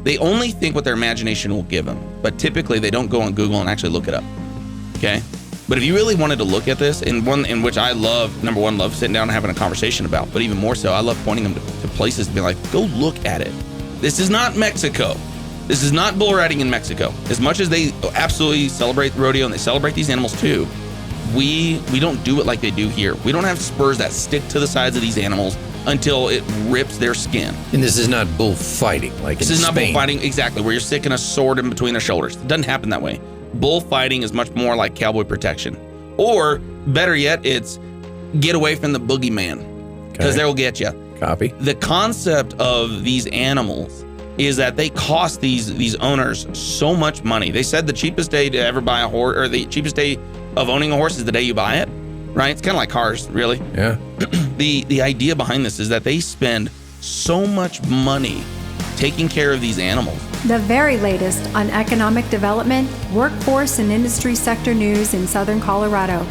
They only think what their imagination will give them, but typically they don't go on Google and actually look it up. Okay? But if you really wanted to look at this, and one in which I love, number one, love sitting down and having a conversation about, but even more so, I love pointing them to places to be like, go look at it. This is not Mexico. This is not bull riding in Mexico. As much as they absolutely celebrate the rodeo and they celebrate these animals too, we don't do it like they do here. We don't have spurs that stick to the sides of these animals until it rips their skin. And this is not bullfighting like this in is not Spain. bullfighting, exactly, where you're sticking a sword in between their shoulders. It doesn't happen that way. Bullfighting is much more like cowboy protection. Or, better yet, it's get away from the boogeyman, because they'll get you. Copy. The concept of these animals is that they cost these owners so much money. They said the cheapest day to ever buy a horse, or the cheapest day of owning a horse is the day you buy it, right? It's kind of like cars, really. Yeah. The idea behind this is that they spend so much money taking care of these animals. The very latest on economic development, workforce, and industry sector news in Southern Colorado.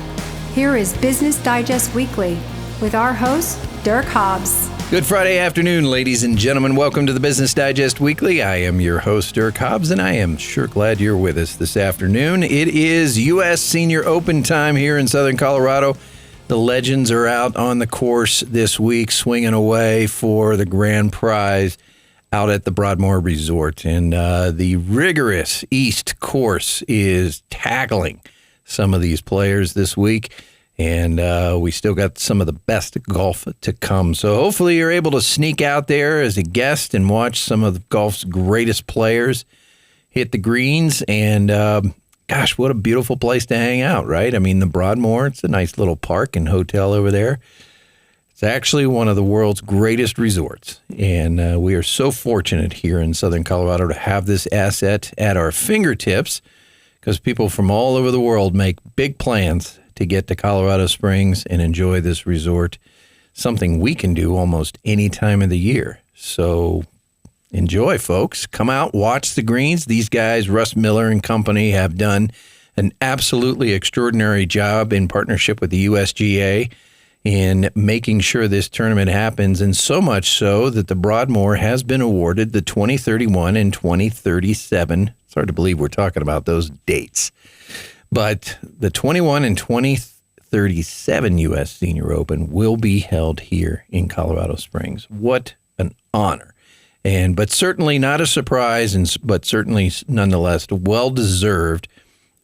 Here is Business Digest Weekly with our host, Dirk Hobbs. Good Friday afternoon, ladies and gentlemen. Welcome to the Business Digest Weekly. I am your host, Dirk Hobbs, and I am sure glad you're with us this afternoon. It is U.S. Senior Open time here in Southern Colorado. The legends are out on the course this week, swinging away for the grand prize out at the Broadmoor Resort. And the rigorous East course is tackling some of these players this week. And we still got some of the best golf to come. So hopefully you're able to sneak out there as a guest and watch some of the golf's greatest players hit the greens. And gosh, what a beautiful place to hang out, right? I mean, the Broadmoor, it's a nice little park and hotel over there. It's actually one of the world's greatest resorts. And we are so fortunate here in Southern Colorado to have this asset at our fingertips, because people from all over the world make big plans to get to Colorado Springs and enjoy this resort, something we can do almost any time of the year. So enjoy, folks. Come out, watch the greens. These guys, Russ Miller and company, have done an absolutely extraordinary job in partnership with the USGA in making sure this tournament happens, and so much so that the Broadmoor has been awarded the 2031 and 2037. It's hard to believe we're talking about those dates. But the 21 and 2037 U.S. Senior Open will be held here in Colorado Springs. What an honor. But certainly not a surprise, but certainly nonetheless well-deserved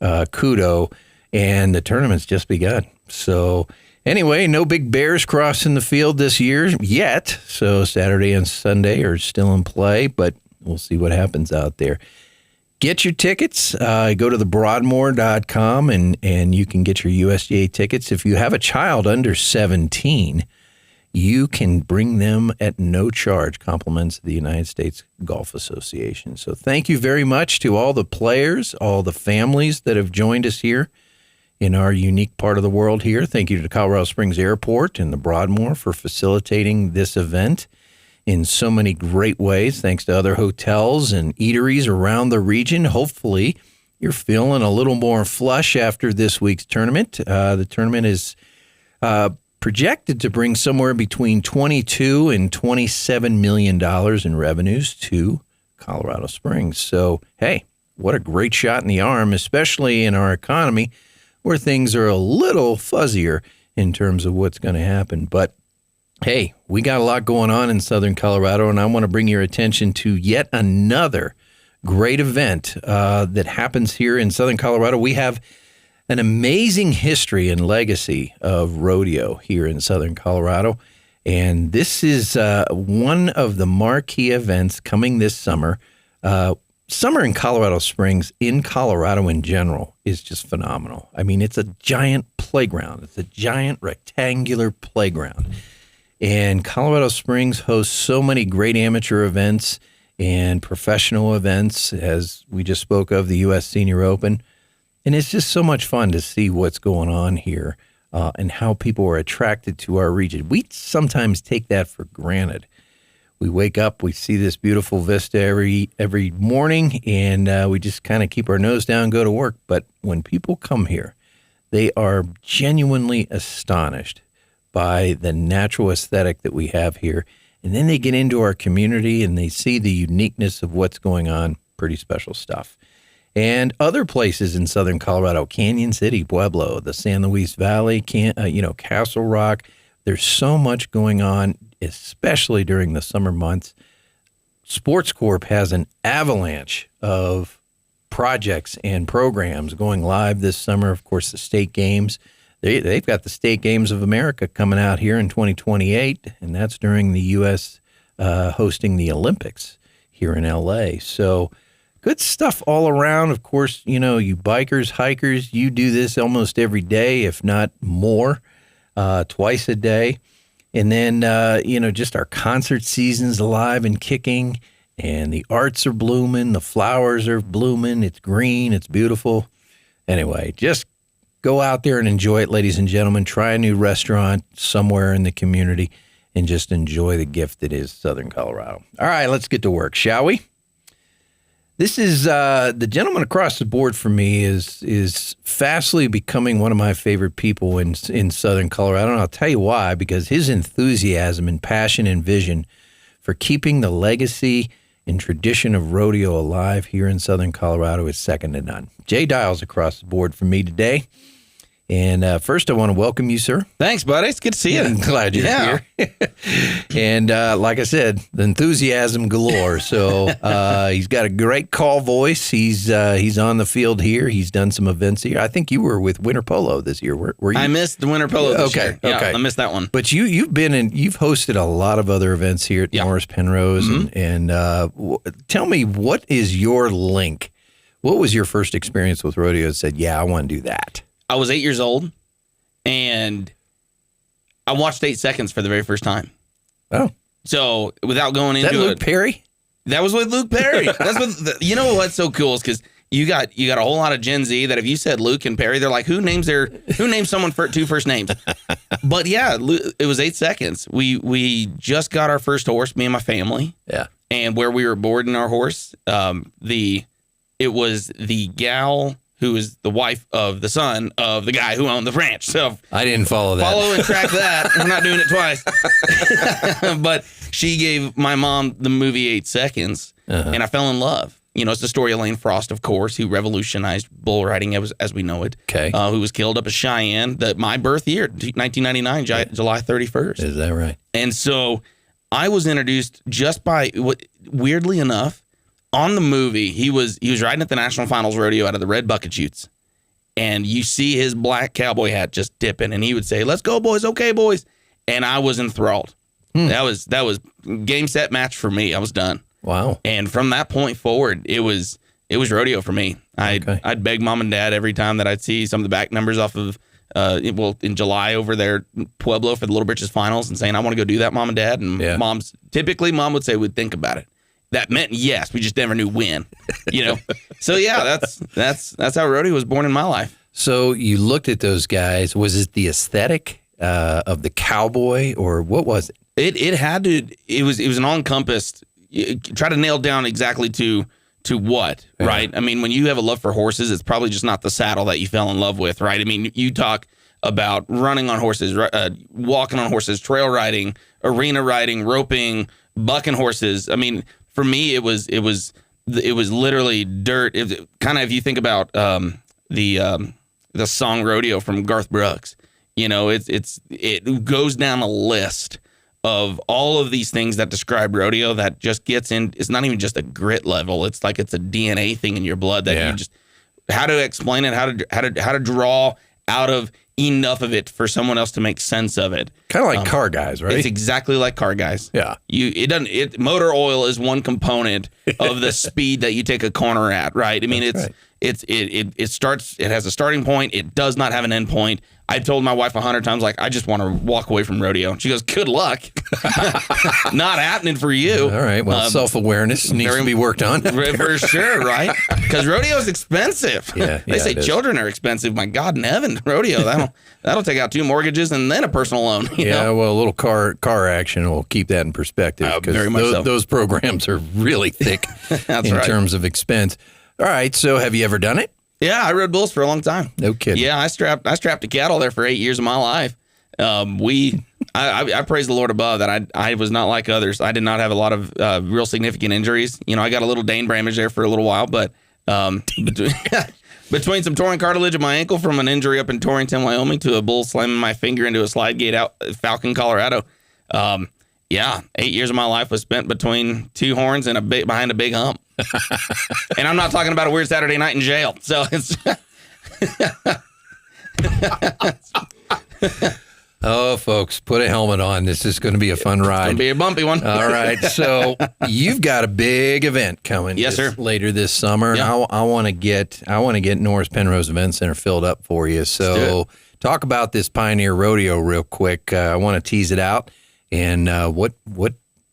kudo. And the tournament's just begun. So anyway, no big bears crossing the field this year yet. So Saturday and Sunday are still in play, but we'll see what happens out there. Get your tickets. Go to thebroadmoor.com and you can get your USGA tickets. If you have a child under 17, you can bring them at no charge, compliments of the United States Golf Association. So thank you very much to all the players, all the families that have joined us here in our unique part of the world here. Thank you to Colorado Springs Airport and the Broadmoor for facilitating this event in so many great ways, thanks to other hotels and eateries around the region. Hopefully, you're feeling a little more flush after this week's tournament. The tournament is projected to bring somewhere between $22 and $27 million in revenues to Colorado Springs. So, hey, what a great shot in the arm, especially in our economy where things are a little fuzzier in terms of what's going to happen. But hey, we got a lot going on in Southern Colorado, and I want to bring your attention to yet another great event that happens here in Southern Colorado. We have an amazing history and legacy of rodeo here in Southern Colorado, and this is one of the marquee events coming this summer. Summer in Colorado Springs, in Colorado in general, is just phenomenal. I mean, it's a giant playground. It's a giant rectangular playground. And Colorado Springs hosts so many great amateur events and professional events, as we just spoke of, the U.S. Senior Open. And it's just so much fun to see what's going on here and how people are attracted to our region. We sometimes take that for granted. We wake up, we see this beautiful vista every morning, and we just kind of keep our nose down, go to work. But when people come here, they are genuinely astonished by the natural aesthetic that we have here And then they get into our community and they see the uniqueness of what's going on. Pretty special stuff. And other places in southern Colorado, Canyon City, Pueblo, the San Luis Valley, Castle Rock. There's so much going on, especially during the summer months. Sports Corp has an avalanche of projects and programs going live this summer. Of course, the state games. They've got the State Games of America coming out here in 2028, and that's during the U.S. Hosting the Olympics here in L.A. So good stuff all around. Of course, you bikers, hikers, you do this almost every day, if not more, twice a day. And then, just our concert season's alive and kicking, and the arts are blooming, the flowers are blooming, it's green, it's beautiful. Anyway, just go out there and enjoy it, ladies and gentlemen. Try a new restaurant somewhere in the community and just enjoy the gift that is Southern Colorado. All right, let's get to work, shall we? This is the gentleman across the board for me is fastly becoming one of my favorite people in Southern Colorado. And I'll tell you why, because his enthusiasm and passion and vision for keeping the legacy and tradition of rodeo alive here in Southern Colorado is second to none. Jay Dials across the board for me today. And first, I want to welcome you, sir. Thanks, buddy. It's good to see you. I'm glad you're here. And like I said, the enthusiasm galore. So he's got a great call voice. He's on the field here. He's done some events here. I think you were with Winter Polo this year. Were you? I missed the Winter Polo this year. Yeah, okay. I missed that one. But you've hosted a lot of other events here at Norris-Penrose. Mm-hmm. And tell me, what is your link? What was your first experience with rodeo that said, yeah, I want to do that? I was 8 years old, and I watched 8 Seconds for the very first time. Oh. So without going into it. Is that Luke Perry? That was with Luke Perry. That's what you know what's so cool is because you got a whole lot of Gen Z that if you said Luke and Perry, they're like, who names someone for 2 first names? But yeah, it was 8 Seconds. We just got our first horse, me and my family. Yeah. And where we were boarding our horse, it was the gal who is the wife of the son of the guy who owned the ranch. So I didn't follow that. Follow and track that. We're not doing it twice. But she gave my mom the movie 8 Seconds, and I fell in love. It's the story of Lane Frost, of course, who revolutionized bull riding as we know it. Okay. Who was killed up at Cheyenne, my birth year, 1999, July 31st. Is that right? And so I was introduced just by, weirdly enough, on the movie, he was riding at the National Finals Rodeo out of the red bucket chutes, and you see his black cowboy hat just dipping, and he would say, "Let's go, boys, okay, boys," and I was enthralled. That was game, set, match for me. I was done. Wow! And from that point forward, it was rodeo for me. I'd beg mom and dad every time that I'd see some of the back numbers off of in July over there Pueblo for the Little Britches Finals, and saying, "I want to go do that, mom and dad." And mom would say, "We'd think about it." That meant yes. We just never knew when, So yeah, that's how rodeo was born in my life. So you looked at those guys. Was it the aesthetic of the cowboy, or what was it? It had to. It was an all-encompassed. Try to nail down exactly to what, right? I mean, when you have a love for horses, it's probably just not the saddle that you fell in love with, right? I mean, you talk about running on horses, walking on horses, trail riding, arena riding, roping, bucking horses. I mean, for me, it was literally dirt. Kind of, if you think about the song "Rodeo" from Garth Brooks, it goes down a list of all of these things that describe rodeo that just gets in. It's not even just a grit level. It's like it's a DNA thing in your blood that you just how to explain it, how to draw out of enough of it for someone else to make sense of it. Kind of like car guys, right? It's exactly like car guys. Yeah. Motor oil is one component of the speed that you take a corner at, right? I mean, it starts, it has a starting point. It does not have an end point. I've told my wife 100 times, like, I just want to walk away from rodeo. She goes, good luck. Not happening for you. All right. Well, self-awareness needs to be worked on. For sure, right? Because rodeo is expensive. They say children are expensive. My God in heaven, rodeo, that'll take out 2 mortgages and then a personal loan. You know? Well, a little car action will keep that in perspective. Very much so. Those programs are really thick in terms of expense. All right. So have you ever done it? Yeah, I rode bulls for a long time. No kidding. Yeah, I strapped a cattle there for 8 years of my life. I praise the Lord above that I was not like others. I did not have a lot of real significant injuries. I got a little Dane Bramage there for a little while, but between some torn cartilage in my ankle from an injury up in Torrington, Wyoming, to a bull slamming my finger into a slide gate out Falcon, Colorado. 8 years of my life was spent between two horns and behind a big hump. And I'm not talking about a weird Saturday night in jail. So it's Oh, folks, put a helmet on. This is going to be a fun ride. It's going to be a bumpy one. All right. So you've got a big event coming. Yes, sir. Later this summer. Yeah. And I want to get Norris-Penrose Event Center filled up for you. So talk about this Pioneer Rodeo real quick. I want to tease it out. And what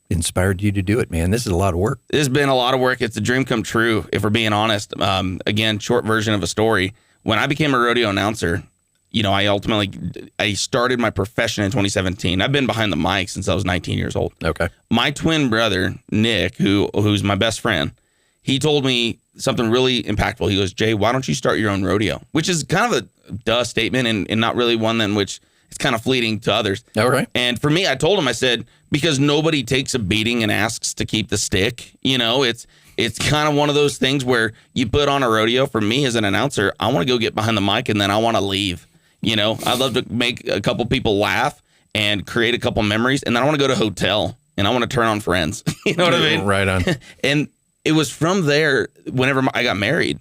inspired you to do it, man? This is a lot of work. It's been a lot of work. It's a dream come true, if we're being honest. Again, short version of a story. When I became a rodeo announcer, I started my profession in 2017. I've been behind the mic since I was 19 years old. Okay. My twin brother, Nick, who's my best friend, he told me something really impactful. He goes, Jay, why don't you start your own rodeo? Which is kind of a duh statement and not really one in which it's kind of fleeting to others. All right. And for me, I told him, I said, because nobody takes a beating and asks to keep the stick. It's kind of one of those things where you put on a rodeo. For me as an announcer, I want to go get behind the mic and then I want to leave. I'd love to make a couple people laugh and create a couple memories. And then I want to go to a hotel and I want to turn on Friends. You know what I mean? Right on. And it was from there, whenever I got married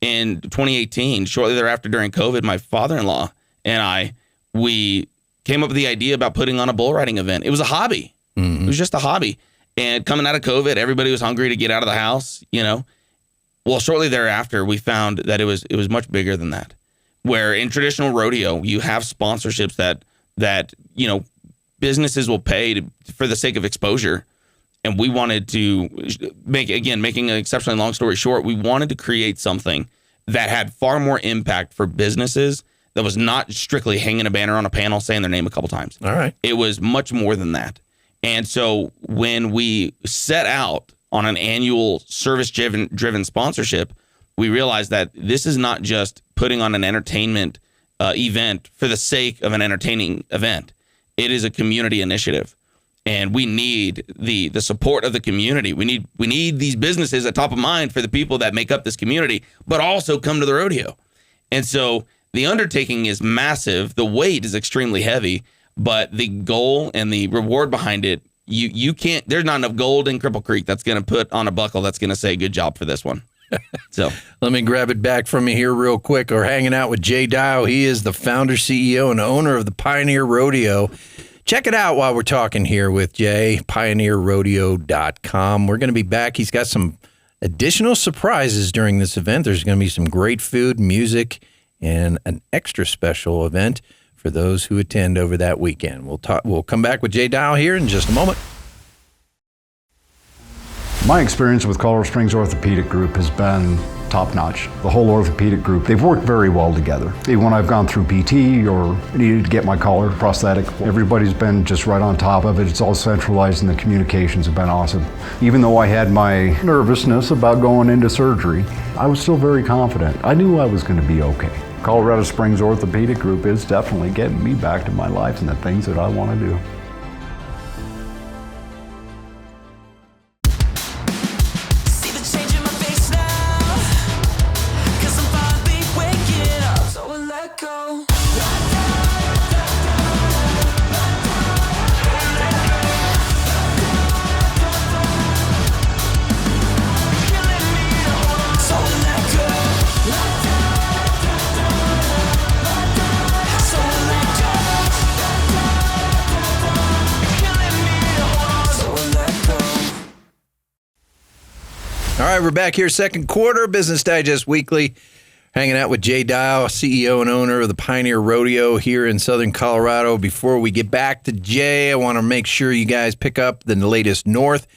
in 2018, shortly thereafter during COVID, my father-in-law and we came up with the idea about putting on a bull riding event. It was a hobby. Mm-hmm. It was just a hobby. And coming out of COVID, everybody was hungry to get out of the house, Well, shortly thereafter, we found that it was much bigger than that. Where in traditional rodeo, you have sponsorships that businesses will pay for the sake of exposure. And we wanted to making an exceptionally long story short, we wanted to create something that had far more impact for businesses that was not strictly hanging a banner on a panel saying their name a couple times. All right. It was much more than that. And so when we set out on an annual service-driven sponsorship, we realized that this is not just putting on an entertainment event for the sake of an entertaining event. It is a community initiative, and we need the support of the community. We need these businesses at top of mind for the people that make up this community, but also come to the rodeo. And so the undertaking is massive. The weight is extremely heavy, but the goal and the reward behind it, you can't. There's not enough gold in Cripple Creek that's going to put on a buckle that's going to say good job for this one. So let me grab it back from you here real quick. We're hanging out with Jay Dial. He is the founder, CEO, and owner of the Pioneer Rodeo. Check it out while we're talking here with Jay, pioneerrodeo.com. We're going to be back. He's got some additional surprises during this event. There's going to be some great food, music, and an extra special event for those who attend over that weekend. We'll come back with Jay Dial here in just a moment. My experience with Colorado Springs Orthopedic Group has been top-notch. The whole orthopedic group, they've worked very well together. Even when I've gone through PT or needed to get my collar prosthetic, everybody's been just right on top of it. It's all centralized and the communications have been awesome. Even though I had my nervousness about going into surgery, I was still very confident. I knew I was going to be okay. Colorado Springs Orthopedic Group is definitely getting me back to my life and the things that I want to do. All right, we're back here, second quarter, Business Digest Weekly, hanging out with Jay Dial, CEO and owner of the Pioneer Rodeo here in Southern Colorado. Before we get back to Jay, I want to make sure you guys pick up the latest North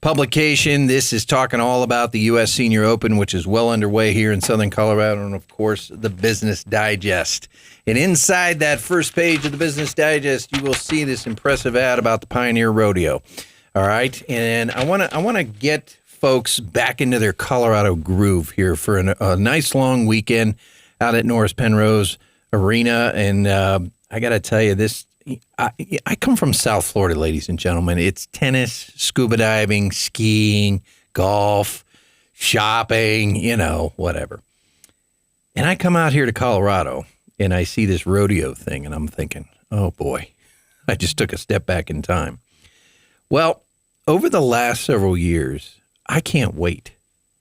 publication. This is talking all about the U.S. Senior Open, which is well underway here in Southern Colorado, and, of course, the Business Digest. And inside that first page of the Business Digest, you will see this impressive ad about the Pioneer Rodeo. All right, and I want to get folks back into their Colorado groove here for a nice long weekend out at Norris-Penrose Arena. And I got to tell you, this I come from South Florida, ladies and gentlemen. It's tennis, scuba diving, skiing, golf, shopping, whatever. And I come out here to Colorado and I see this rodeo thing and I'm thinking, oh boy, I just took a step back in time. Well, over the last several years, I can't wait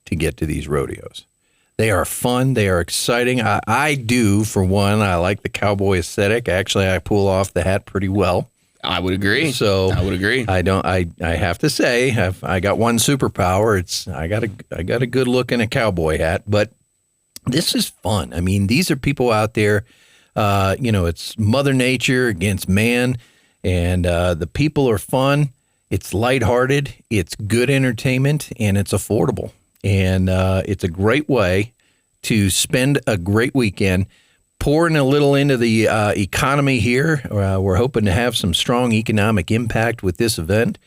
to get to these rodeos. They are fun. They are exciting. I do, for one. I like the cowboy aesthetic. Actually, I pull off the hat pretty well. I would agree. I would agree. I have to say, I got one superpower. I got a good look in a cowboy hat. But this is fun. I mean, these are people out there. It's Mother Nature against man, and the people are fun. It's lighthearted. It's good entertainment, and it's affordable. And it's a great way to spend a great weekend, pouring a little into the economy here. We're hoping to have some strong economic impact with this event.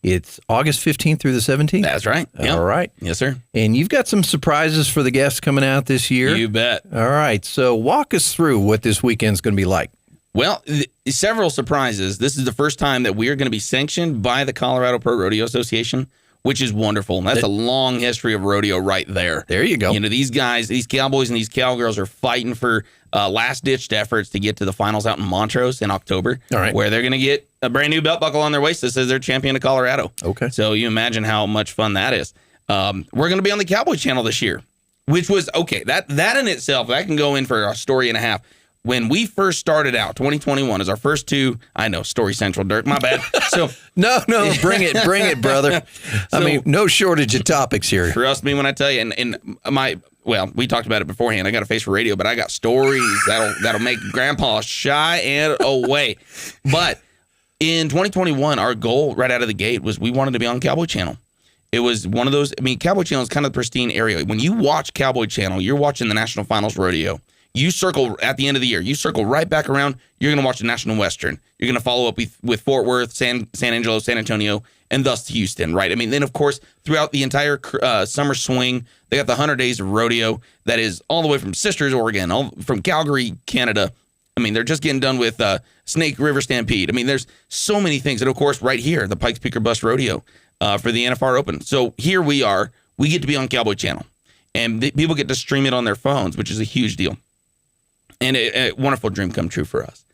It's August 15th through the 17th. That's right. Yep. All right. Yes, sir. And you've got some surprises for the guests coming out this year. You bet. All right. So walk us through what this weekend's going to be like. Well, several surprises. This is the first time that we are going to be sanctioned by the Colorado Pro Rodeo Association, which is wonderful. That's a long history of rodeo right there. There you go. These guys, these cowboys and these cowgirls are fighting for last-ditched efforts to get to the finals out in Montrose in October, all right, where they're going to get a brand new belt buckle on their waist that says they're champion of Colorado. Okay. So you imagine how much fun that is. We're going to be on the Cowboy Channel this year, which was, okay, that in itself, that can go in for a story and a half. When we first started out, 2021 is our first two. I know, Story Central, Dirk, my bad. So no, bring it, brother. I mean, no shortage of topics here. Trust me when I tell you. Well, we talked about it beforehand. I got a face for radio, but I got stories that'll make Grandpa shy and away. But in 2021, our goal right out of the gate was we wanted to be on Cowboy Channel. It was one of those. I mean, Cowboy Channel is kind of the pristine area. When you watch Cowboy Channel, you're watching the National Finals Rodeo. You circle at the end of the year. You circle right back around. You're going to watch the National Western. You're going to follow up with Fort Worth, San Angelo, San Antonio, and thus Houston, right? I mean, then, of course, throughout the entire summer swing, they got the 100 Days of Rodeo that is all the way from Sisters, Oregon, all from Calgary, Canada. I mean, they're just getting done with Snake River Stampede. I mean, there's so many things. And, of course, right here, the Pikes Peak or Bust Rodeo for the NFR Open. So here we are. We get to be on Cowboy Channel. And people get to stream it on their phones, which is a huge deal. And a wonderful dream come true for us.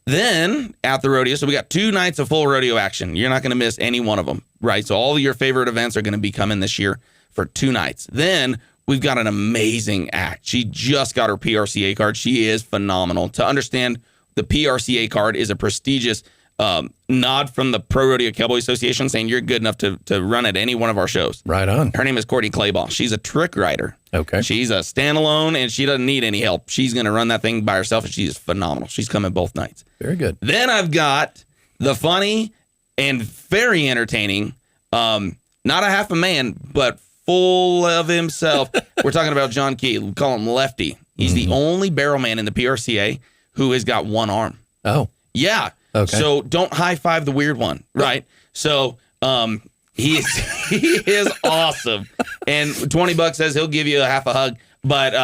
Then at the rodeo, so we got 2 nights of full rodeo action. You're not going to miss any one of them, right? So all of your favorite events are going to be coming this year for 2 nights. Then we've got an amazing act. She just got her PRCA card. She is phenomenal. To understand, the PRCA card is a prestigious nod from the Pro Rodeo Cowboy Association saying you're good enough to run at any one of our shows. Right on. Her name is Courtney Claybaugh. She's a trick rider. Okay. She's a standalone, and she doesn't need any help. She's going to run that thing by herself, and she is phenomenal. She's coming both nights. Very good. Then I've got the funny and very entertaining, not a half a man, but full of himself. We're talking about John Key. We call him Lefty. He's the only barrel man in the PRCA who has got one arm. Oh. Yeah. Okay. So don't high five the weird one, right? So he is awesome. And $20 says he'll give you a half a hug. But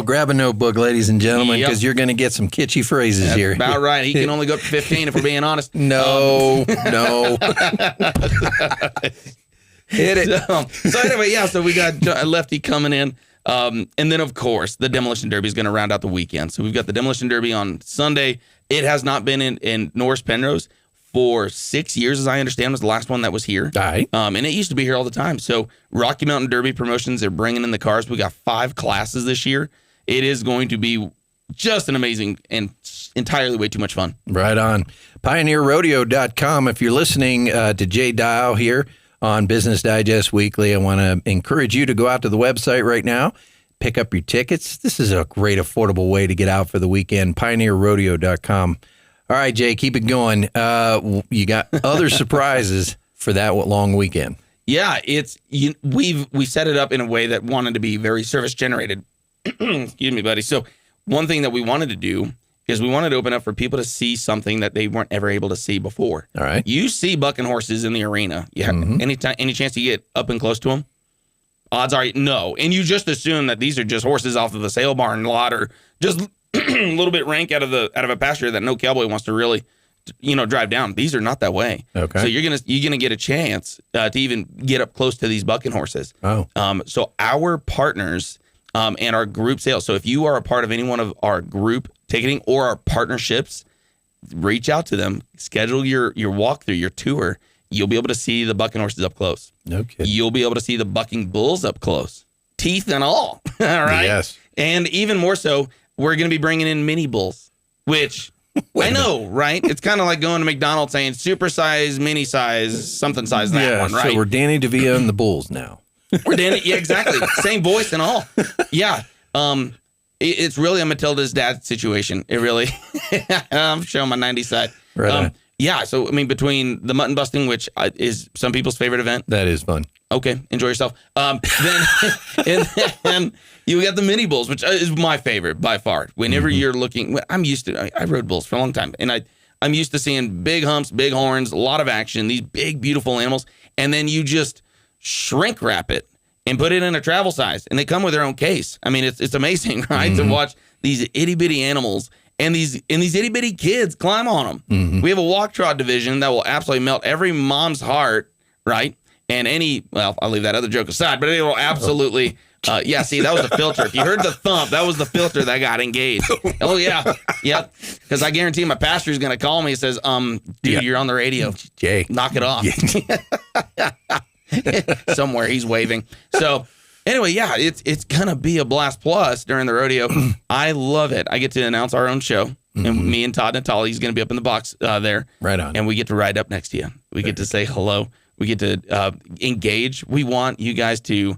grab a notebook, ladies and gentlemen, because you're going to get some kitschy phrases here. About right. He can only go up to 15 if we're being honest. No. Hit it. So anyway, yeah. So we got Lefty coming in. And then, of course, the Demolition Derby is going to round out the weekend. So we've got the Demolition Derby on Sunday. It has not been in Norris-Penrose for 6 years, as I understand, was the last one that was here. All right. And it used to be here all the time. So Rocky Mountain Derby Promotions, they're bringing in the cars. We got 5 classes this year. It is going to be just an amazing and entirely way too much fun. Right on. PioneerRodeo.com. If you're listening to Jay Dial here on Business Digest Weekly, I want to encourage you to go out to the website right now, pick up your tickets. This is a great, affordable way to get out for the weekend. PioneerRodeo.com. All right, Jay, keep it going. You got other surprises for that long weekend. Yeah, we set it up in a way that wanted to be very service generated. Excuse me, buddy. So one thing that we wanted to do is we wanted to open up for people to see something that they weren't ever able to see before. All right. You see bucking horses in the arena. You have any chance you get up and close to them? Odds are no. And you just assume that these are just horses off of the sale barn lot or just a little bit rank out of a pasture that no cowboy wants to really, drive down. These are not that way. Okay. So you're gonna get a chance to even get up close to these bucking horses. Oh. So our partners and our group sales. So if you are a part of any one of our group ticketing or our partnerships, reach out to them. Schedule your walkthrough, your tour. You'll be able to see the bucking horses up close. No kidding. You'll be able to see the bucking bulls up close, teeth and all. All right. Yes. And even more so, we're going to be bringing in mini bulls, which I know, right? It's kind of like going to McDonald's saying super size, mini size, something size, that one, right? So we're Danny DeVito and the Bulls now. We're Danny. Yeah, exactly. Same voice and all. Yeah. It's really a Matilda's dad situation. It really, I'm showing my 90s side. Right on. Yeah. So, I mean, between the mutton busting, which is some people's favorite event. That is fun. Okay. Enjoy yourself. Then you got the mini bulls, which is my favorite by far. Whenever you're looking, I'm used to, I rode bulls for a long time, and I'm used to seeing big humps, big horns, a lot of action, these big, beautiful animals. And then you just shrink wrap it and put it in a travel size, and they come with their own case. I mean, it's amazing, right? To watch these itty bitty animals and these itty bitty kids climb on them. We have a walk trot division that will absolutely melt every mom's heart, right? And I'll leave that other joke aside, but it will absolutely, see, that was the filter. If you heard the thump, that was the filter that got engaged. Oh, yeah. Yep. Because I guarantee my pastor is going to call me and says, dude, you're on the radio. Jay. Knock it off. Somewhere he's waving. So anyway, yeah, it's going to be a blast. Plus, during the rodeo, I love it. I get to announce our own show. And me and Todd Natali, he's going to be up in the box there. Right on. And we get to ride up next to you. We get to say hello. We get to engage. We want you guys to,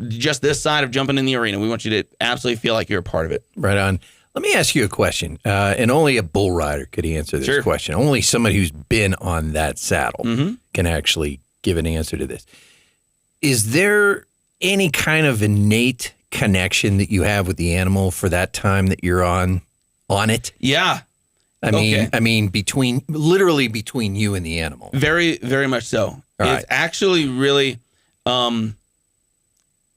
just this side of jumping in the arena, we want you to absolutely feel like you're a part of it. Right on. Let me ask you a question, and only a bull rider could answer this question. Only somebody who's been on that saddle can actually give an answer to this. Is there any kind of innate connection that you have with the animal for that time that you're on it? Yeah. I mean, literally between you and the animal. Very, very much so. It's actually really,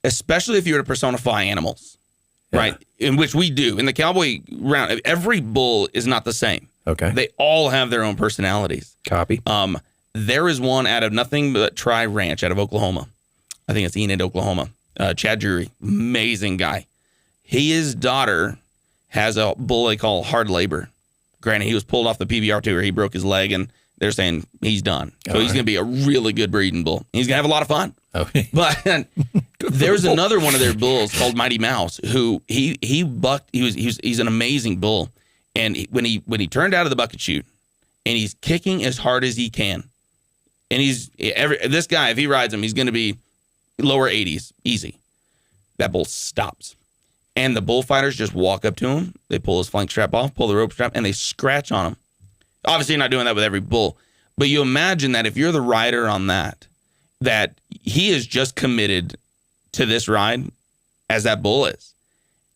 especially if you were to personify animals, right? In which we do. In the cowboy round, every bull is not the same. Okay. They all have their own personalities. Copy. There is one out of nothing but Tri Ranch out of Oklahoma. I think it's Enid, Oklahoma. Chad Drury, amazing guy. His daughter has a bull they call Hard Labor. Granted, he was pulled off the PBR tour. He broke his leg, and they're saying he's done. So he's going to be a really good breeding bull. He's going to have a lot of fun. Okay. But there's another one of their bulls called Mighty Mouse, who he bucked. He's an amazing bull. And when he turned out of the bucket chute, and he's kicking as hard as he can, and this guy, if he rides him, he's going to be lower 80s, easy. That bull stops. And the bullfighters just walk up to him. They pull his flank strap off, pull the rope strap, and they scratch on him. Obviously, you're not doing that with every bull. But you imagine that if you're the rider on that he is just committed to this ride as that bull is.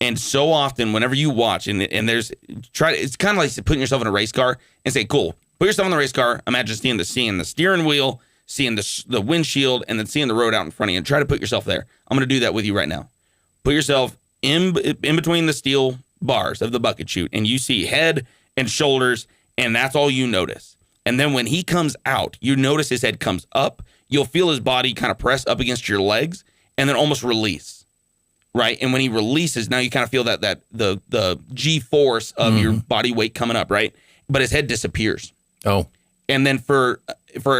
And so often, whenever you watch, and it's kind of like putting yourself in a race car and say, cool, put yourself in the race car. Imagine seeing the steering wheel, seeing the windshield, and then seeing the road out in front of you, and try to put yourself there. I'm going to do that with you right now. Put yourself in between the steel bars of the bucket chute, and you see head and shoulders, and that's all you notice. And then when he comes out, you notice his head comes up. You'll feel his body kind of press up against your legs, and then almost release, right? And when he releases, now you kind of feel that the G-force of your body weight coming up, right? But his head disappears. Oh. And then for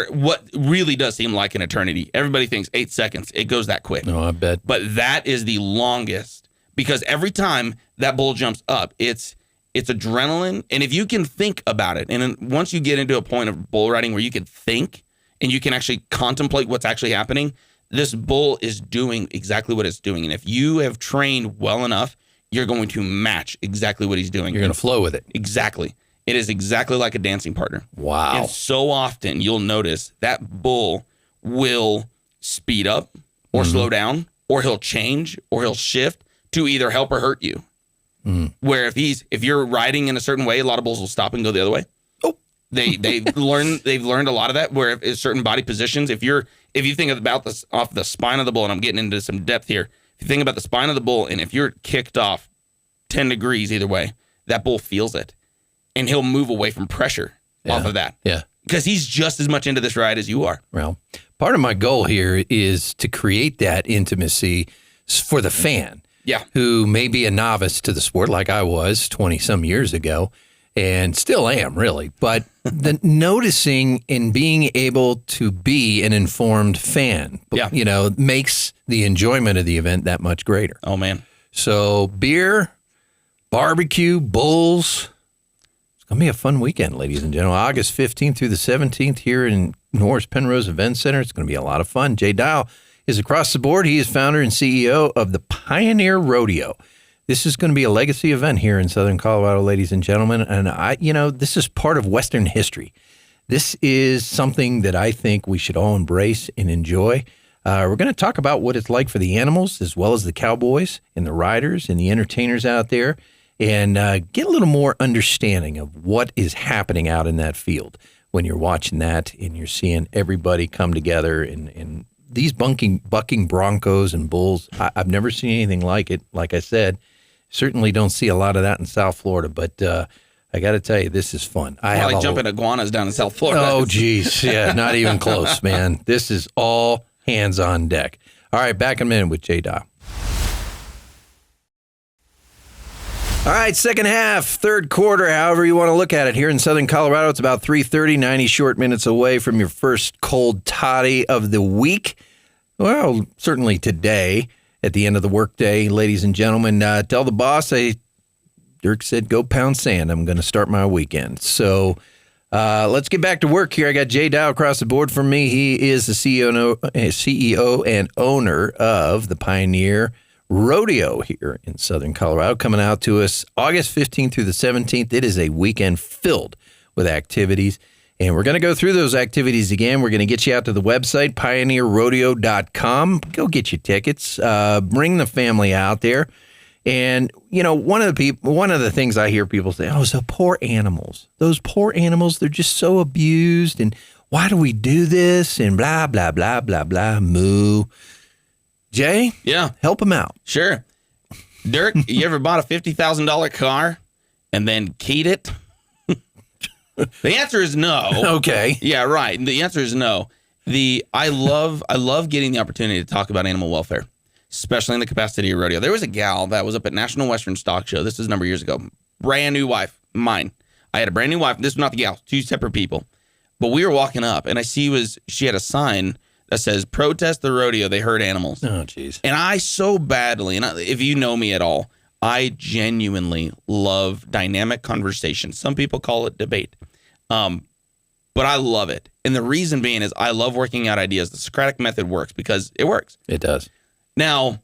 what really does seem like an eternity, everybody thinks 8 seconds. It goes that quick. No, I bet. But that is the longest, because every time that bull jumps up, it's adrenaline. And if you can think about it, and then once you get into a point of bull riding where you can think and you can actually contemplate what's actually happening, this bull is doing exactly what it's doing. And if you have trained well enough, you're going to match exactly what he's doing. You're going to flow with it. Exactly. It is exactly like a dancing partner. Wow. And so often you'll notice that bull will speed up or slow down, or he'll change or he'll shift to either help or hurt you. Where if you're riding in a certain way, a lot of bulls will stop and go the other way. Oh, they've learned a lot of that. Where if certain body positions, if you think about this off the spine of the bull, and I'm getting into some depth here. If you think about the spine of the bull, and if you're kicked off 10 degrees either way, that bull feels it, and he'll move away from pressure off of that. Yeah. Because he's just as much into this ride as you are. Well, part of my goal here is to create that intimacy for the fan. Yeah. Who may be a novice to the sport like I was 20 some years ago and still am really. But the noticing and being able to be an informed fan, makes the enjoyment of the event that much greater. Oh, man. So beer, barbecue, bulls. It's going to be a fun weekend, ladies and gentlemen. August 15th through the 17th here in Norris-Penrose Event Center. It's going to be a lot of fun. Jay Dial is across the board. He is founder and CEO of the Pioneer Rodeo. This is going to be a legacy event here in Southern Colorado, ladies and gentlemen. And this is part of Western history. This is something that I think we should all embrace and enjoy. We're going to talk about what it's like for the animals, as well as the cowboys and the riders and the entertainers out there, and get a little more understanding of what is happening out in that field when you're watching that and you're seeing everybody come together and these bucking broncos and bulls. I've never seen anything like it. Like I said, certainly don't see a lot of that in South Florida, but I got to tell you, this is fun. I like jumping iguanas down in South Florida. Oh, geez. Yeah, not even close, man. This is all hands on deck. All right, back in a minute with Jay Dial. All right, second half, third quarter, however you want to look at it. Here in Southern Colorado, it's about 3:30, 90 short minutes away from your first cold toddy of the week. Well, certainly today, at the end of the workday, ladies and gentlemen, tell the boss, Dirk said, go pound sand. I'm going to start my weekend. So let's get back to work here. I got Jay Dial across the board from me. He is the CEO and owner of the Pioneer Rodeo here in Southern Colorado, coming out to us August 15th through the 17th. It is a weekend filled with activities, and we're going to go through those activities again. We're going to get you out to the website, pioneerrodeo.com. Go get your tickets. Bring the family out there. And, one of the things I hear people say, oh, so poor animals. Those poor animals, they're just so abused, and why do we do this? And blah, blah, blah, blah, blah, moo. Jay? Yeah. Help him out. Sure. Dirk, you ever bought a $50,000 car and then keyed it? The answer is no. Okay. Yeah, right. The answer is no. I love getting the opportunity to talk about animal welfare, especially in the capacity of rodeo. There was a gal that was up at National Western Stock Show. This was a number of years ago. Brand new wife, mine. I had a brand new wife. This was not the gal, two separate people. But we were walking up, and she had a sign that says, protest the rodeo, they hurt animals. Oh, jeez. And I so badly, and if you know me at all, I genuinely love dynamic conversation. Some people call it debate. But I love it. And the reason being is I love working out ideas. The Socratic method works because it works. It does. Now,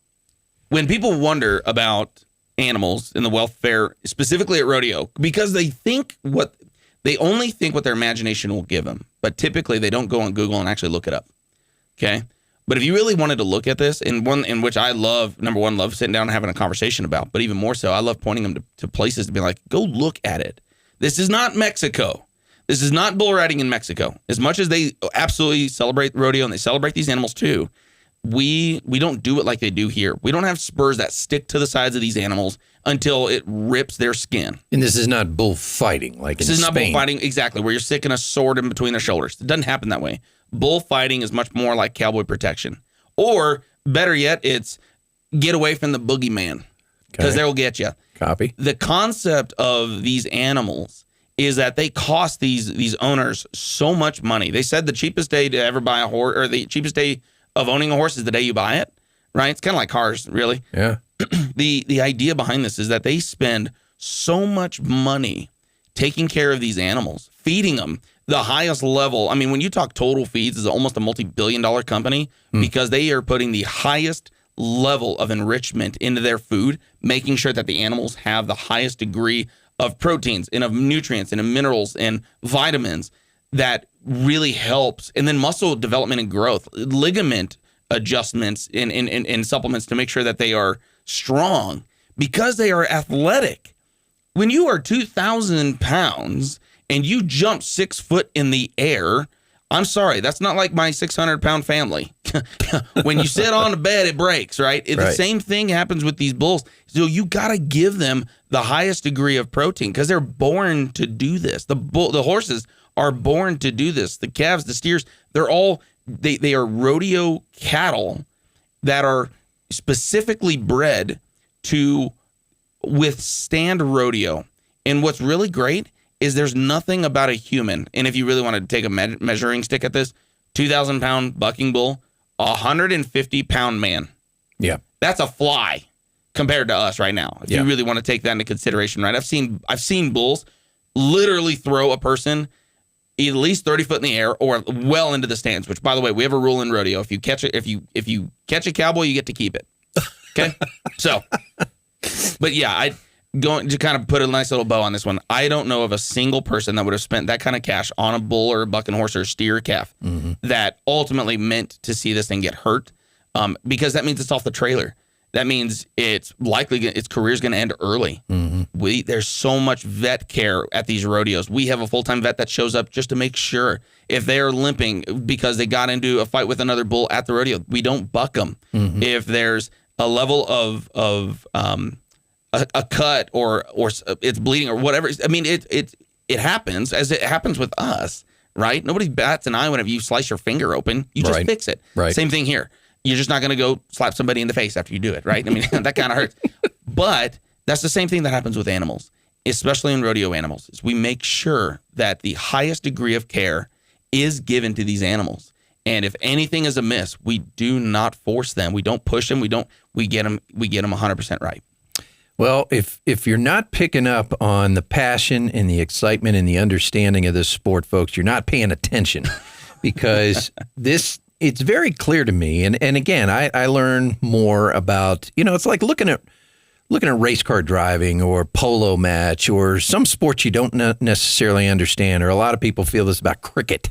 when people wonder about animals and the welfare, specifically at rodeo, because they only think what their imagination will give them. But typically they don't go on Google and actually look it up. Okay. But if you really wanted to look at this, and one in which I love, number one, love sitting down and having a conversation about, but even more so, I love pointing them to places to be like, go look at it. This is not Mexico. This is not bull riding in Mexico. As much as they absolutely celebrate rodeo and they celebrate these animals too, we don't do it like they do here. We don't have spurs that stick to the sides of these animals until it rips their skin. And this is not bullfighting like in Spain. This is not bullfighting, exactly, where you're sticking a sword in between their shoulders. It doesn't happen that way. Bullfighting is much more like cowboy protection. Or, better yet, it's get away from the boogeyman, because they'll get you. Copy. The concept of these animals is that they cost these owners so much money. They said the cheapest day to ever buy a horse, or the cheapest day of owning a horse is the day you buy it, right? It's kind of like cars, really. Yeah. The idea behind this is that they spend so much money taking care of these animals, feeding them the highest level. I mean, when you talk Total Feeds is almost a multi-billion-dollar company because they are putting the highest level of enrichment into their food, making sure that the animals have the highest degree of proteins and of nutrients and of minerals and vitamins that really helps. And then muscle development and growth, ligament adjustments and supplements to make sure that they are strong because they are athletic. When you are 2,000 pounds and you jump 6 foot in the air, I'm sorry, that's not like my 600-pound family. When you sit on the bed, it breaks, right? The same thing happens with these bulls. So you got to give them the highest degree of protein because they're born to do this. The horses are born to do this. The calves, the steers, they are rodeo cattle that are specifically bred to withstand rodeo. And what's really great is there's nothing about a human, and if you really want to take a measuring stick at this, 2,000-pound bucking bull, 150-pound man. Yeah. That's a fly compared to us right now. If you really want to take that into consideration, right? I've seen bulls literally throw a person at least 30 foot in the air or well into the stands, which, by the way, we have a rule in rodeo. If you catch a cowboy, you get to keep it. Okay? So, but yeah, going to kind of put a nice little bow on this one. I don't know of a single person that would have spent that kind of cash on a bull or a bucking horse or a steer or calf that ultimately meant to see this thing get hurt, because that means it's off the trailer. That means it's likely its career is going to end early. There's so much vet care at these rodeos. We have a full-time vet that shows up just to make sure if they are limping because they got into a fight with another bull at the rodeo, we don't buck them. If there's a level of a cut or it's bleeding or whatever. I mean, it happens as it happens with us, right? Nobody bats an eye whenever you slice your finger open. You just fix it. Right. Same thing here. You're just not going to go slap somebody in the face after you do it, right? I mean, that kind of hurts. But that's the same thing that happens with animals, especially in rodeo animals. Is we make sure that the highest degree of care is given to these animals. And if anything is amiss, we do not force them. We don't push them. We get them 100% right. Well, if you're not picking up on the passion and the excitement and the understanding of this sport, folks, you're not paying attention because it's very clear to me. And again, I learn more about, it's like looking at race car driving or polo match or some sports you don't necessarily understand, or a lot of people feel this about cricket,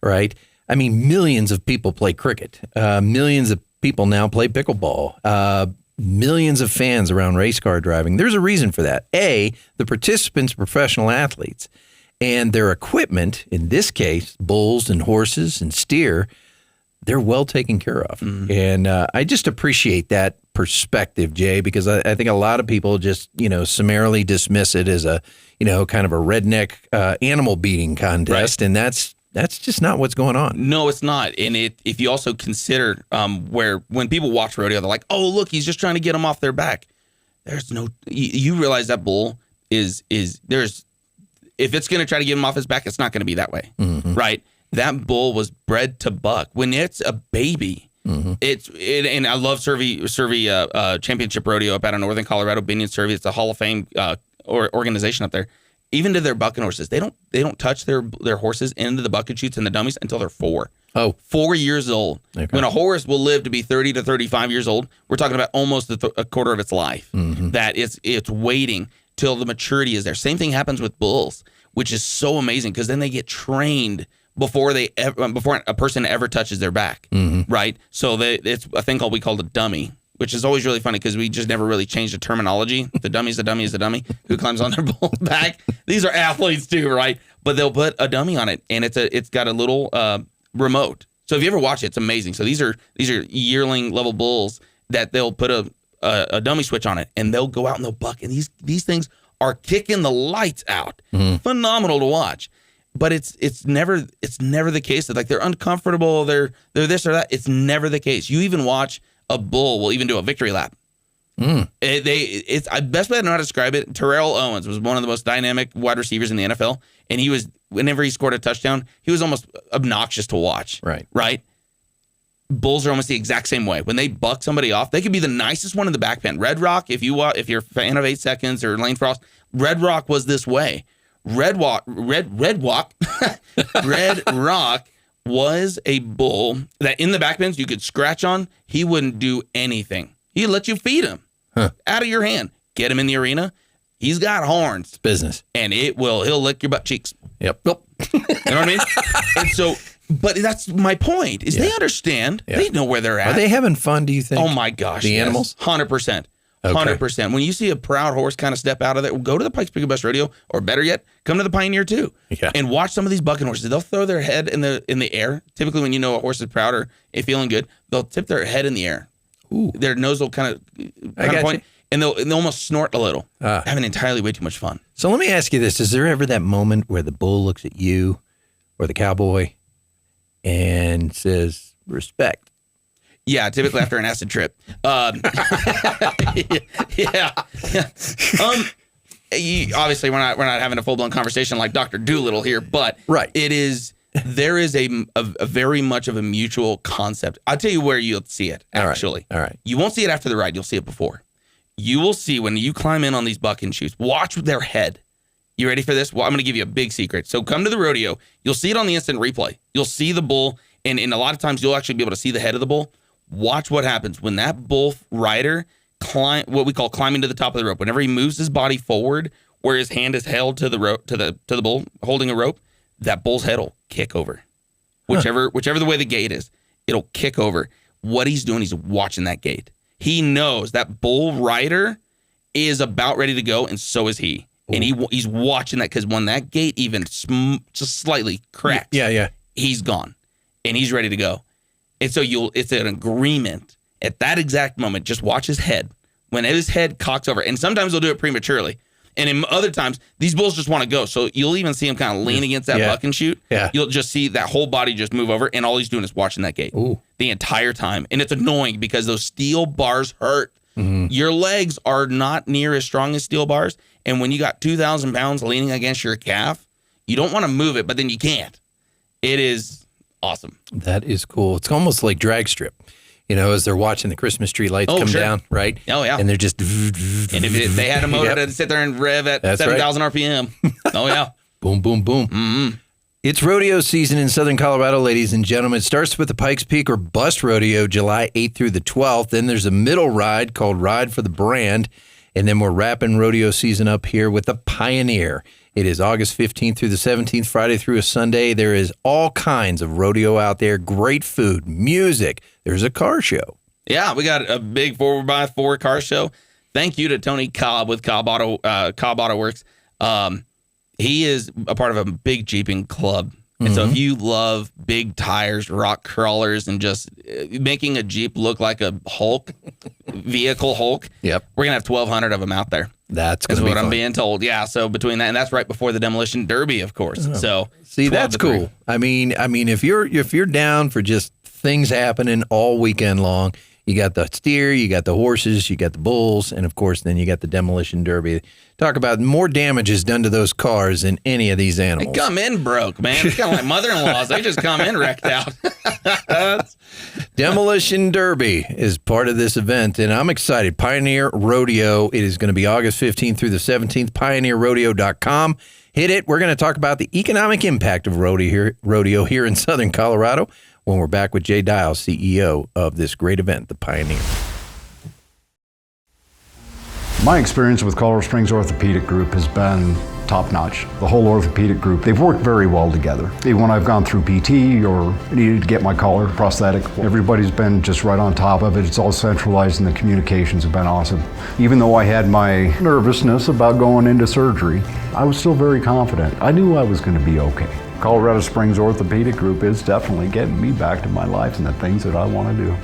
right? I mean, millions of people play cricket. Millions of people now play pickleball. Millions of fans around race car driving. There's a reason for that. The participants are professional athletes, and their equipment, in this case, bulls and horses and steer, they're well taken care of. And I just appreciate that perspective, Jay, because I think a lot of people just, summarily dismiss it as a, kind of a redneck animal beating contest. Right. And that's just not what's going on. No, it's not. And if you also consider when people watch rodeo, they're like, oh, look, he's just trying to get them off their back. There's no, you realize that bull if it's going to try to get him off his back, it's not going to be that way, right? That bull was bred to buck. When it's a baby, and I love Survey Championship Rodeo up out of Northern Colorado, Binion Survey. It's a Hall of Fame organization up there. Even to their bucking horses, they don't touch their horses into the bucket chutes and the dummies until they're 4. Oh, 4 years old. Okay. When a horse will live to be 30 to 35 years old, we're talking about almost a quarter of its life. That it's waiting till the maturity is there. Same thing happens with bulls, which is so amazing because then they get trained before a person ever touches their back, right? So it's a thing we call a dummy, which is always really funny because we just never really changed the terminology. The dummy is the dummy is the dummy who climbs on their bull's back. These are athletes too, right? But they'll put a dummy on it, and it's got a little remote. So if you ever watch it, it's amazing. So these are yearling level bulls that they'll put a dummy switch on it, and they'll go out and they'll buck. And these things are kicking the lights out. Phenomenal to watch. But it's never the case that like they're uncomfortable, they're this or that. It's never the case. You even watch a bull will even do a victory lap. It's best way I know how to describe it. Terrell Owens was one of the most dynamic wide receivers in the NFL, and whenever he scored a touchdown, he was almost obnoxious to watch. Right. Bulls are almost the exact same way. When they buck somebody off, they could be the nicest one in the back pen. Red Rock, if you're a fan of 8 Seconds or Lane Frost, Red Rock was this way. Red Rock was a bull that in the back pens you could scratch on. He wouldn't do anything. He'd let you feed him out of your hand. Get him in the arena. He's got horns. It's business. And he'll lick your butt cheeks. Yep. You know what I mean? And so, but that's my point, is they understand. Yeah. They know where they're at. Are they having fun, do you think? Oh, my gosh. The animals? 100%. Okay. 100%. When you see a proud horse kind of step out of there, go to the Pikes Peak Best Rodeo, or better yet, come to the Pioneer too, and watch some of these bucking horses. They'll throw their head in the air. Typically, when you know a horse is proud or feeling good, they'll tip their head in the air. Ooh. Their nose will kind of point, and they'll almost snort a little, having entirely way too much fun. So let me ask you this: is there ever that moment where the bull looks at you or the cowboy and says, "Respect"? Yeah, typically after an acid trip. Yeah. Obviously, we're not having a full blown conversation like Dr. Doolittle here, but there is a very much of a mutual concept. I'll tell you where you'll see it. Actually, all right. You won't see it after the ride. You'll see it before. You will see when you climb in on these bucking chutes. Watch their head. You ready for this? Well, I'm going to give you a big secret. So come to the rodeo. You'll see it on the instant replay. You'll see the bull, and a lot of times you'll actually be able to see the head of the bull. Watch what happens when that bull rider what we call climbing to the top of the rope. Whenever he moves his body forward, where his hand is held to the rope, to the bull holding a rope, that bull's head will kick over. Whichever the way the gate is, it'll kick over. What he's doing, he's watching that gate. He knows that bull rider is about ready to go, and so is he. Ooh. And he's watching that, because when that gate even just slightly cracks, he's gone, and he's ready to go. And so it's an agreement at that exact moment. Just watch his head. When his head cocks over, and sometimes they'll do it prematurely, and in other times these bulls just want to go. So you'll even see him kind of lean against that buck and shoot. Yeah. You'll just see that whole body just move over, and all he's doing is watching that gate the entire time. And it's annoying because those steel bars hurt. Mm-hmm. Your legs are not near as strong as steel bars, and when you got 2,000 pounds leaning against your calf, you don't want to move it, but then you can't. It is awesome. That is cool. It's almost like drag strip, as they're watching the Christmas tree lights come down, right? Oh, yeah. And they're just... And if they had a motor to sit there and rev at 7,000 RPM. Oh, yeah. Boom, boom, boom. Mm-hmm. It's rodeo season in Southern Colorado, ladies and gentlemen. It starts with the Pikes Peak or Bust Rodeo, July 8th through the 12th. Then there's a middle ride called Ride for the Brand. And then we're wrapping rodeo season up here with the Pioneer. It is August 15th through the 17th, Friday through a Sunday. There is all kinds of rodeo out there, great food, music. There's a car show. Yeah, we got a big 4x4 car show. Thank you to Tony Cobb with Cobb Auto Works. He is a part of a big Jeeping club. And so if you love big tires, rock crawlers, and just making a Jeep look like a vehicle Hulk, we're going to have 1,200 of them out there. That's going to be what fun. I'm being told. Yeah, so between that, and that's right before the Demolition Derby, of course. Oh. So see, that's cool. I mean, if you're down for just things happening all weekend long, you got the steer, you got the horses, you got the bulls, and of course, then you got the Demolition Derby. Talk about more damages done to those cars than any of these animals. They come in broke, man. It's kind of like mother-in-laws. They just come in wrecked out. Demolition Derby is part of this event, and I'm excited. Pioneer Rodeo. It is going to be August 15th through the 17th. PioneerRodeo.com. Hit it. We're going to talk about the economic impact of rodeo here in Southern Colorado when we're back with Jay Dial, CEO of this great event, the Pioneer. My experience with Colorado Springs Orthopedic Group has been top-notch. The whole orthopedic group, they've worked very well together. Even when I've gone through PT or needed to get my collar prosthetic, everybody's been just right on top of it. It's all centralized and the communications have been awesome. Even though I had my nervousness about going into surgery, I was still very confident. I knew I was going to be okay. Colorado Springs Orthopedic Group is definitely getting me back to my life and the things that I want to do.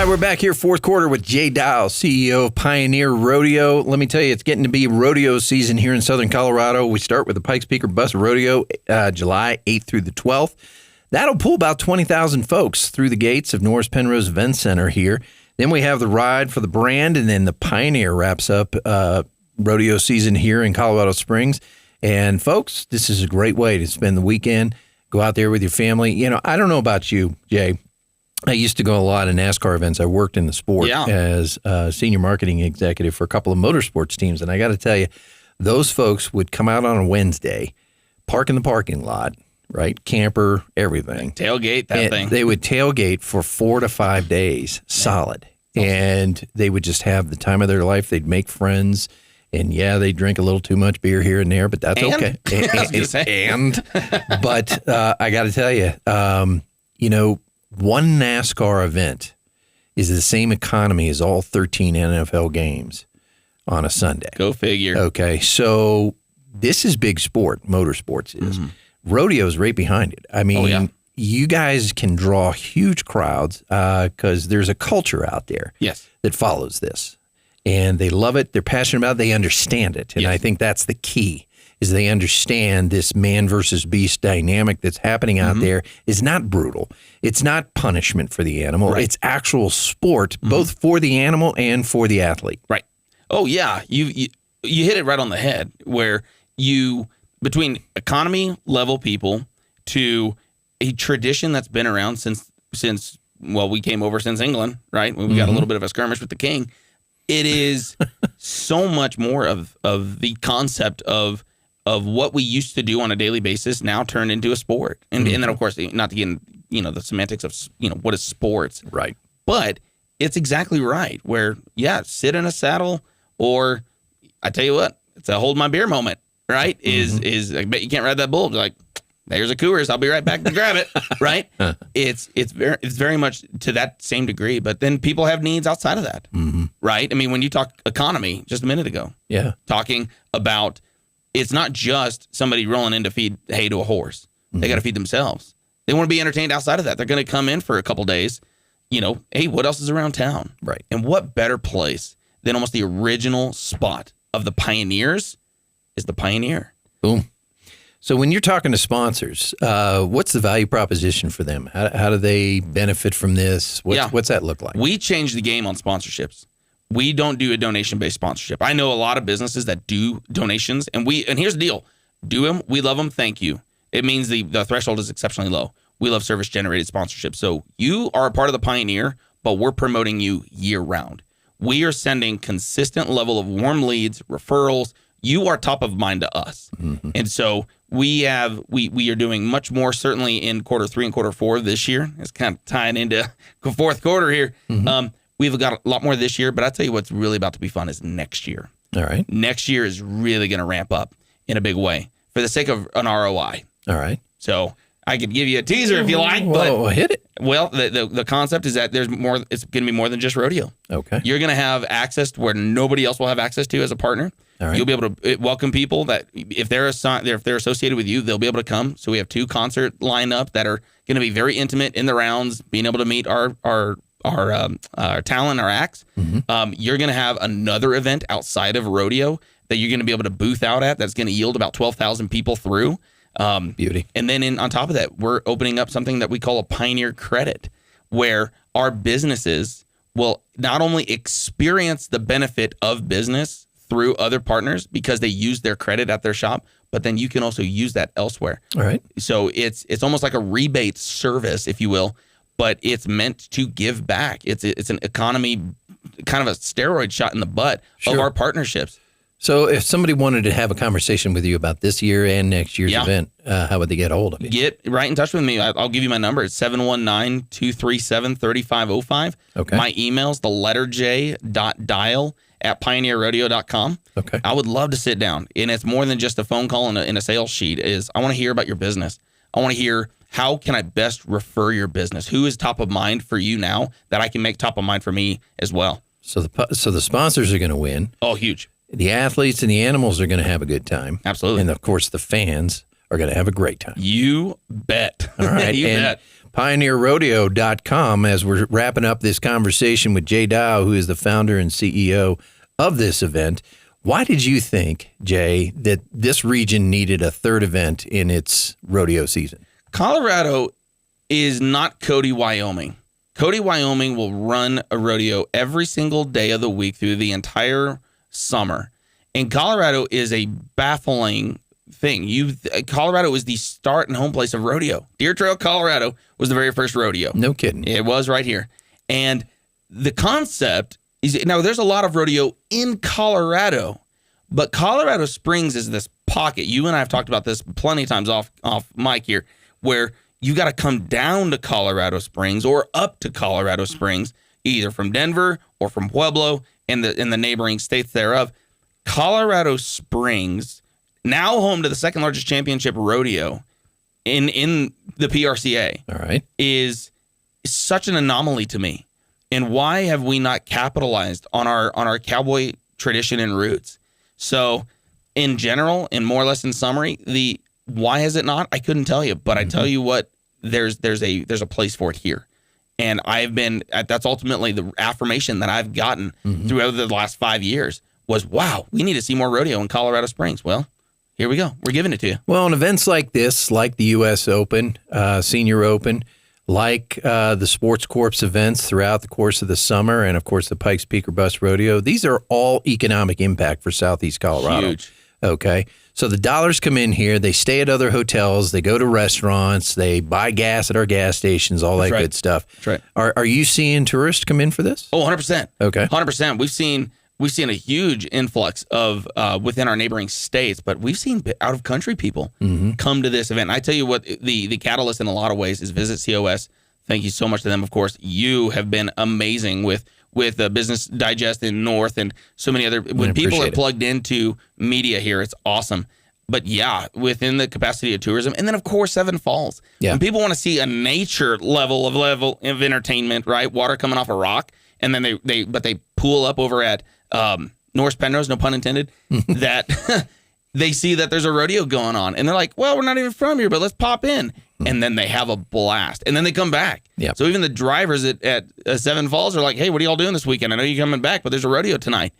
We're back here, fourth quarter, with Jay Dial, CEO of Pioneer Rodeo. Let me tell you, it's getting to be rodeo season here in Southern Colorado. We start with the Pikes Peak or Bust Rodeo, July 8th through the 12th. That'll pull about 20,000 folks through the gates of Norris-Penrose Event Center here. Then we have the Ride for the Brand, and then the Pioneer wraps up rodeo season here in Colorado Springs. And folks, this is a great way to spend the weekend. Go out there with your family. I don't know about you, Jay, I used to go to a lot of NASCAR events. I worked in the sport as a senior marketing executive for a couple of motorsports teams. And I got to tell you, those folks would come out on a Wednesday, park in the parking lot, right? Camper, everything. Tailgate, that thing. They would tailgate for 4 to 5 days solid. And they would just have the time of their life. They'd make friends. And yeah, they drink a little too much beer here and there, but that's okay. But I got to tell you, one NASCAR event is the same economy as all 13 NFL games on a Sunday. Go figure. Okay, so this is big sport. Motorsports is. Rodeo's right behind it. I mean, you guys can draw huge crowds because there's a culture out there that follows this. And they love it. They're passionate about it. They understand it. And I think that's the key, is they understand this man versus beast dynamic that's happening out there is not brutal. It's not punishment for the animal. Right. It's actual sport, both for the animal and for the athlete. Right. Oh, yeah. You hit it right on the head, where between economy level people to a tradition that's been around since we came over since England, right? When we got a little bit of a skirmish with the king. It is so much more of the concept of what we used to do on a daily basis now turned into a sport. And then, of course, not to get in, the semantics of, what is sports. Right. But it's exactly right where, sit in a saddle, or I tell you what, it's a hold my beer moment, right? Is I bet you can't ride that bull. Like, there's a Coors. I'll be right back to grab it. Right. It's very much to that same degree. But then people have needs outside of that. Right. I mean, when you talk economy just a minute ago, talking about it's not just somebody rolling in to feed hay to a horse. They got to feed themselves. They want to be entertained outside of that. They're going to come in for a couple days. Hey, what else is around town? Right. And what better place than almost the original spot of the pioneers is the Pioneer. Boom. So when you're talking to sponsors, what's the value proposition for them? How do they benefit from this? What's that look like? We changed the game on sponsorships. We don't do a donation-based sponsorship. I know a lot of businesses that do donations, and here's the deal. Do them. We love them. Thank you. It means the threshold is exceptionally low. We love service-generated sponsorship. So you are a part of the Pioneer, but we're promoting you year-round. We are sending consistent level of warm leads, referrals. You are top of mind to us. And so we are doing much more, certainly in quarter 3 and quarter 4 this year. It's kind of tying into fourth quarter here. We've got a lot more this year, but I tell you what's really about to be fun is next year. All right. Next year is really going to ramp up in a big way for the sake of an ROI. All right. So I could give you a teaser if you like. But hit it. Well, the concept is that there's more. It's going to be more than just rodeo. Okay. You're going to have access to where nobody else will have access to as a partner. All right. You'll be able to welcome people that if they're associated with you, they'll be able to come. So we have 2 concert lineup that are going to be very intimate in the rounds, being able to meet our talent, our acts. You're going to have another event outside of rodeo that you're going to be able to booth out at. That's going to yield about 12,000 people through. Beauty. And then on top of that, we're opening up something that we call a Pioneer Credit, where our businesses will not only experience the benefit of business through other partners because they use their credit at their shop, but then you can also use that elsewhere. All right. So it's almost like a rebate service, if you will, but it's meant to give back. It's an economy, kind of a steroid shot in the butt of our partnerships. So if somebody wanted to have a conversation with you about this year and next year's event, how would they get a hold of you? Get right in touch with me. I'll give you my number. It's 719-237-3505. Okay. My email's the letter j.dial@pioneerrodeo.com. Okay. I would love to sit down. And it's more than just a phone call and a sales sheet. I want to hear about your business. I want to hear, how can I best refer your business? Who is top of mind for you now that I can make top of mind for me as well? So the sponsors are going to win. Oh, huge. The athletes and the animals are going to have a good time. Absolutely. And, of course, the fans are going to have a great time. You bet. All right. You bet. PioneerRodeo.com, as we're wrapping up this conversation with Jay Dow, who is the founder and CEO of this event. Why did you think, Jay, that this region needed a third event in its rodeo season? Colorado is not Cody, Wyoming. Cody, Wyoming will run a rodeo every single day of the week through the entire summer. And Colorado is a baffling thing. Colorado was the start and home place of rodeo. Deer Trail, Colorado was the very first rodeo. No kidding. It was right here. And the concept is, now there's a lot of rodeo in Colorado, but Colorado Springs is this pocket. You and I have talked about this plenty of times off mic here, where you got to come down to Colorado Springs or up to Colorado Springs, either from Denver or from Pueblo and the neighboring states thereof. Colorado Springs, now home to the second largest championship rodeo in the PRCA, All right. is such an anomaly to me. And why have we not capitalized on our cowboy tradition and roots? So, in general, and more or less in summary, the why has it not? I couldn't tell you, but I tell you what, there's a place for it here. And that's ultimately the affirmation that I've gotten throughout the last 5 years was, wow, we need to see more rodeo in Colorado Springs. Well, here we go. We're giving it to you. Well, in events like this, like the U.S. Open, Senior Open, like the Sports Corps events throughout the course of the summer, and of course the Pikes Peak or Bust Rodeo, these are all economic impact for Southeast Colorado. Huge. Okay. So the dollars come in here, they stay at other hotels, they go to restaurants, they buy gas at our gas stations, all that good stuff. That's right. Are you seeing tourists come in for this? Oh, 100%. Okay. 100%. We've seen a huge influx of within our neighboring states, but we've seen out of country people come to this event. And I tell you what, the catalyst in a lot of ways is Visit COS. Thank you so much to them. Of course, you have been amazing with Business Digest in North and so many other. When people are plugged into media here, it's awesome. But yeah, within the capacity of tourism, and then of course Seven Falls. Yeah. When people want to see a nature level of entertainment, right? Water coming off a rock, and then they pool up over at Norris-Penrose, no pun intended. That they see that there's a rodeo going on, and they're like, "Well, we're not even from here, but let's pop in." And then they have a blast, and then they come back. Yep. So even the drivers at Seven Falls are like, "Hey, what are y'all doing this weekend? I know you're coming back, but there's a rodeo tonight."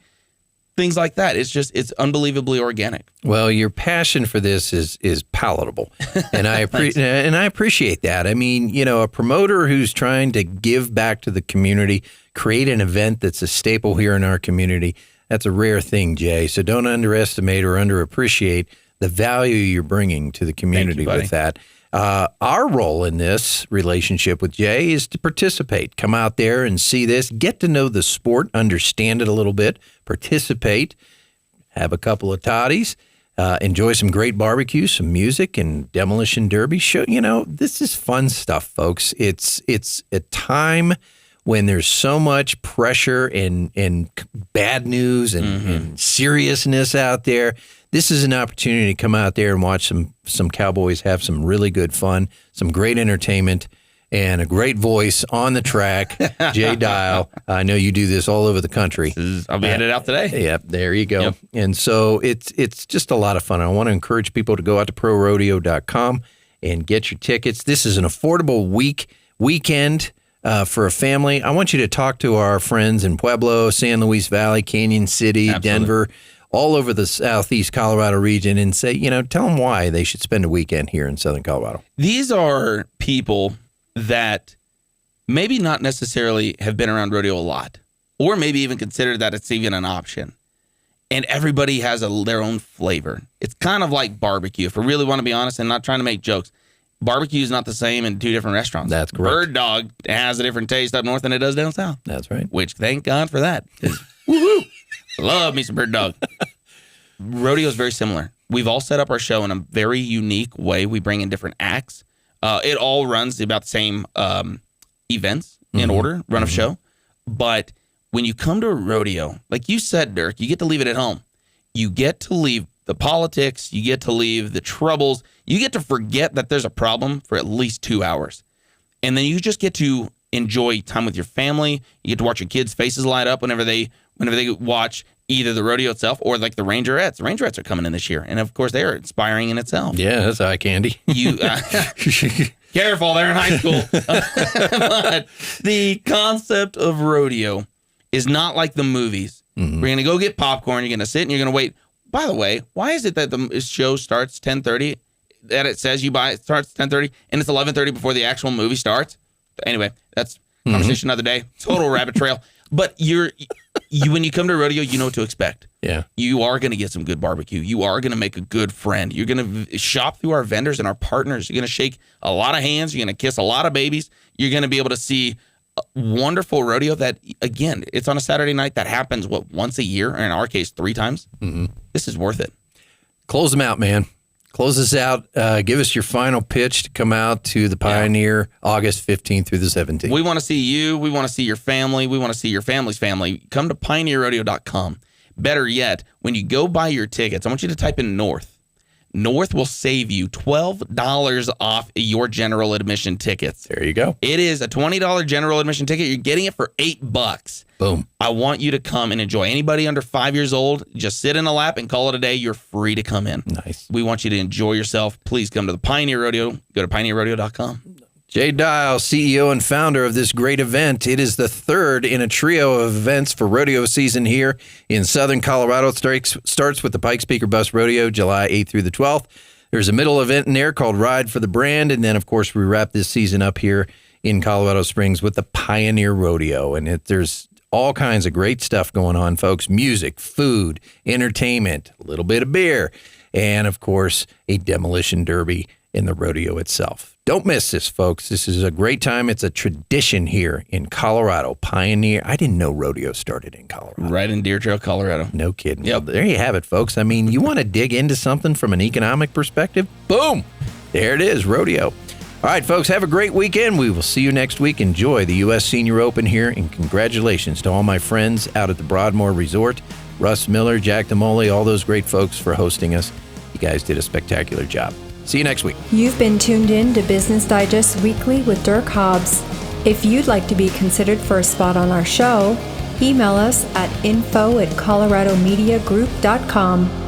Things like that. It's unbelievably organic. Well, your passion for this is palatable, and I appreciate that. I mean, a promoter who's trying to give back to the community, create an event that's a staple here in our community. That's a rare thing, Jay. So don't underestimate or underappreciate the value you're bringing to the community with that. Our role in this relationship with Jay is to participate. Come out there and see this. Get to know the sport, understand it a little bit, participate, have a couple of toddies, enjoy some great barbecue, some music, and Demolition Derby. Show, this is fun stuff, folks. It's a time when there's so much pressure and bad news and seriousness out there. This is an opportunity to come out there and watch some cowboys have some really good fun, some great entertainment, and a great voice on the track. Jay Dial, I know you do this all over the country. I'll be headed out today. Yep, there you go. Yep. And so it's just a lot of fun. I want to encourage people to go out to prorodeo.com and get your tickets. This is an affordable weekend for a family. I want you to talk to our friends in Pueblo, San Luis Valley, Canyon City, Absolutely. Denver, all over the Southeast Colorado region, and say, tell them why they should spend a weekend here in Southern Colorado. These are people that maybe not necessarily have been around rodeo a lot, or maybe even consider that it's even an option. And everybody has their own flavor. It's kind of like barbecue. If we really want to be honest and not trying to make jokes, barbecue is not the same in two different restaurants. That's correct. Bird Dog has a different taste up north than it does down south. That's right. Which, thank God for that. Woohoo! Love me some Bird Dog. Rodeo is very similar. We've all set up our show in a very unique way. We bring in different acts. It all runs about the same events in order, run of show. But when you come to a rodeo, like you said, Dirk, you get to leave it at home. You get to leave the politics. You get to leave the troubles. You get to forget that there's a problem for at least 2 hours. And then you just get to enjoy time with your family. You get to watch your kids' faces light up whenever they watch either the rodeo itself or like the Rangerettes. The Rangerettes are coming in this year. And of course, they are inspiring in itself. Yeah, that's eye candy. You careful, they're in high school. But the concept of rodeo is not like the movies. We're going to go get popcorn. You're going to sit and you're going to wait. By the way, why is it that the show starts 10:30? That it says it starts 10:30 and it's 11:30 before the actual movie starts? Anyway, that's conversation another day. Total rabbit trail. But you when you come to rodeo, you know what to expect. Yeah. You are going to get some good barbecue. You are going to make a good friend. You're going to shop through our vendors and our partners. You're going to shake a lot of hands. You're going to kiss a lot of babies. You're going to be able to see a wonderful rodeo that, again, it's on a Saturday night that happens, once a year, or in our case, 3 times. Mm-hmm. This is worth it. Close them out, man. Close us out. Give us your final pitch to come out to the Pioneer August 15th through the 17th. We want to see you. We want to see your family. We want to see your family's family. Come to pioneerrodeo.com. Better yet, when you go buy your tickets, I want you to type in North. North will save you $12 off your general admission tickets. There you go. It is a $20 general admission ticket. You're getting it for $8. Boom. I want you to come and enjoy. Anybody under 5 years old, just sit in a lap and call it a day. You're free to come in. Nice. We want you to enjoy yourself. Please come to the Pioneer Rodeo. Go to pioneerrodeo.com. Jay Dial, CEO and founder of this great event. It is the third in a trio of events for rodeo season here in Southern Colorado. It starts with the Pikes Peak Bus Rodeo, July 8th through the 12th. There's a middle event in there called Ride for the Brand. And then, of course, we wrap this season up here in Colorado Springs with the Pioneer Rodeo. And there's all kinds of great stuff going on, folks. Music, food, entertainment, a little bit of beer, and, of course, a demolition derby in the rodeo itself. Don't miss this, folks. This is a great time. It's a tradition here in Colorado. Pioneer. I didn't know rodeo started in Colorado. Right in Deer Trail, Colorado. No kidding. Yep. Well, there you have it, folks. I mean, you want to dig into something from an economic perspective? Boom. There it is, rodeo. All right, folks, have a great weekend. We will see you next week. Enjoy the U.S. Senior Open here, and congratulations to all my friends out at the Broadmoor Resort, Russ Miller, Jack Demoli, all those great folks for hosting us. You guys did a spectacular job. See you next week. You've been tuned in to Business Digest Weekly with Dirk Hobbs. If you'd like to be considered for a spot on our show, email us at info@coloradomediagroup.com.